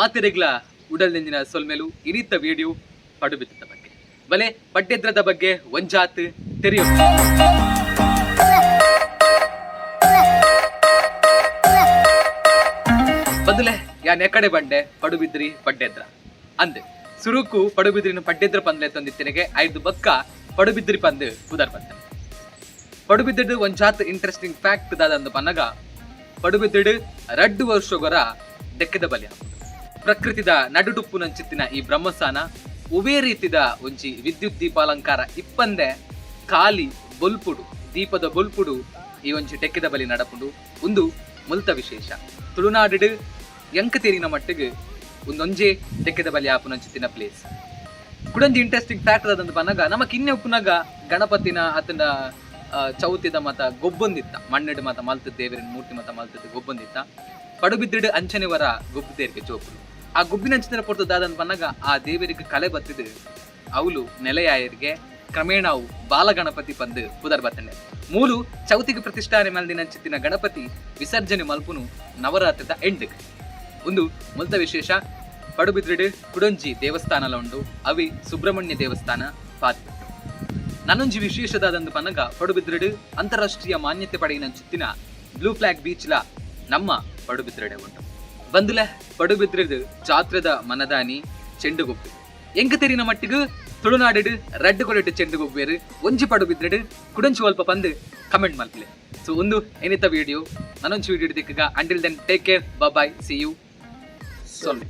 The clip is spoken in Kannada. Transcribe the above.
ಮಾತೆರೆಗ್ಲ ಉಡಲ್ನೆಂಜಿನ ಸೊಲ್ಮೆಲು ಇನಿತ್ತ ವಿಡಿಯೋ ಪಡುಬಿದ್ರದ ಬಗ್ಗೆ ಬಲೆ ಪಡ್ಡೆದ್ರದ ಬಗ್ಗೆ ಒಂಜಾತ್ ತೆರೆಯೋ ಬಂದುಲೆ ಯಾನ್ ಎಕಡೆ ಬಂಡೆ ಪಡುಬಿದ್ರಿ ಪಡ್ಡೆದ್ರ ಅಂದೆ ಸುರುಕು ಪಡುಬಿದ್ರಿನ ಪಡ್ಡೆದ್ರ ಪಂದ್ಲೆ ತಂದಿತ್ತಿನಗೆ 5 ಬಕ್ಕ ಪಡುಬಿದ್ರಿ ಪಂದ್ ಉದರ್ ಬಂದ ಪಡುಬಿದ್ರಡು ಒಂಜಾತ್ ಇಂಟ್ರೆಸ್ಟಿಂಗ್ ಫ್ಯಾಕ್ಟ್ ದಾದಂದು ಪನ್ನಗ ಪಡುಬಿದ್ರಡು 2 ವರ್ಷಗೊರ ದೆಕ್ಕದ ಬಲಿ ಪ್ರಕೃತಿದ ನಡುಡುಪ್ಪು ನಂಚಿತ್ತಿನ ಈ ಬ್ರಹ್ಮಸ್ಥಾನ ಉವೇ ರೀತಿದ ಒಂಜಿ ವಿದ್ಯುತ್ ದೀಪಾಲಂಕಾರ ಇಪ್ಪಂದೆ ಖಾಲಿ ಬೊಲ್ಪುಡು ದೀಪದ ಬೊಲ್ಪುಡು ಈ ಒಂಜಿ ಟೆಕ್ಕಿದ ಬಲಿ ನಡಪುಂಡು ಒಂದು ಮುಲ್ತ ವಿಶೇಷ ತುಳುನಾಡು ಎಂಕ ತೇರಿನ ಮಟ್ಟಿಗೆ ಒಂದೊಂಜೆ ಟೆಕ್ಕಿದ ಬಲಿ ಆಪುನಂಚಿತ್ತಿನ ಪ್ಲೇಸ್ ಕುಡೊಂದು ಇಂಟ್ರೆಸ್ಟಿಂಗ್ ಫ್ಯಾಕ್ಟ್ ಅದಂತ ಪನ್ನಗ ನಮಕ್ ಇನ್ನೆ ಉಪ್ಪುನಾಗ ಗಣಪತಿನ ಆತನ ಚೌತಿದ ಮತ ಗೊಬ್ಬೊಂದಿತ್ತ ಮಣ್ಣೆಡು ಮತ ಮಲ್ತದ ದೇವರಿನ ಮೂರ್ತಿ ಮತ ಮಲ್ತದ ಗೊಬ್ಬೊಂದಿತ್ತ ಪಡುಬಿದ್ರಡು ಅಂಚನೆವರ ಗೊಬ್ಬು ತೇರಿಗೆ ಚೋಪುಡು ಆ ಗುಬ್ಬಿನ ಅಂಚಿನ ಪೊರ್ತದಾದಂತ ಪನ್ನಗ ಆ ದೇವರಿಗೆ ಕಲೆ ಬತ್ತಿದ್ದು ಅವಳು ನೆಲೆಯಾಯರಿಗೆ ಕ್ರಮೇಣ ಅವು ಬಾಲಗಣಪತಿ ಪಂದು ಪುದರ್ ಬತ್ತಂಡೆ ಮೂಲು ಚೌತಿಗೆ ಪ್ರತಿಷ್ಠಾನೆ ಮಲ್ದಿನ ಚಿತ್ತಿನ ಗಣಪತಿ ವಿಸರ್ಜನೆ ಮಲ್ಪುನು ನವರಾತ್ರಿದ ಎಂಡ್ಗೆ ಒಂದು ಮುಲ್ತ ವಿಶೇಷ ಪಡುಬಿದ್ರಡು ಕುಡೊಂಜಿ ದೇವಸ್ಥಾನಲ ಉಂಡು ಅವಿ ಸುಬ್ರಹ್ಮಣ್ಯ ದೇವಸ್ಥಾನ ಪಾತಿ ನಾನೊಂಜಿ ವಿಶೇಷದಾದಂದು ಪನ್ನಗ ಪಡುಬಿದ್ರಡು ಅಂತಾರಾಷ್ಟ್ರೀಯ ಮಾನ್ಯತೆ ಪಡೆಯಿನ ಚಿತ್ತಿನ ಬ್ಲೂ ಫ್ಲಾಗ್ ಬೀಚ್ಲ ನಮ್ಮ ಪಡುಬಿದ್ರಡೆ ಉಂಟು ಬಂದುಲೆ ಪಡುಬಿದ್ರಡು ಜಾತ್ರೆದ ಮನದಾನಿ ಚೆಂಡುಗೊಬ್ಬೆ ಎಂಕ ತೆರಿನ ಮಟ್ಟಿಗೂ ತುಳುನಾಡು ರಡ್ಡು ಕೊಡಟ್ಟು ಚೆಂಡುಗೊಬ್ಬೇರು ಒಂಜಿ ಪಡುಬಿದ್ರಡು ಕುಡಂಚು ಸ್ವಲ್ಪ ಪಂದು ಕಮೆಂಟ್ ಮಲ್ಪಲೆ ಸೊ ಒಂದು ಏನಿತ್ತ ವಿಡಿಯೋ ನಾನೊಂಚು ವಿಡಿಯೋ ದಿಕ್ಕಗ until then take care bye see you ಸೊಲ್ಲೆ.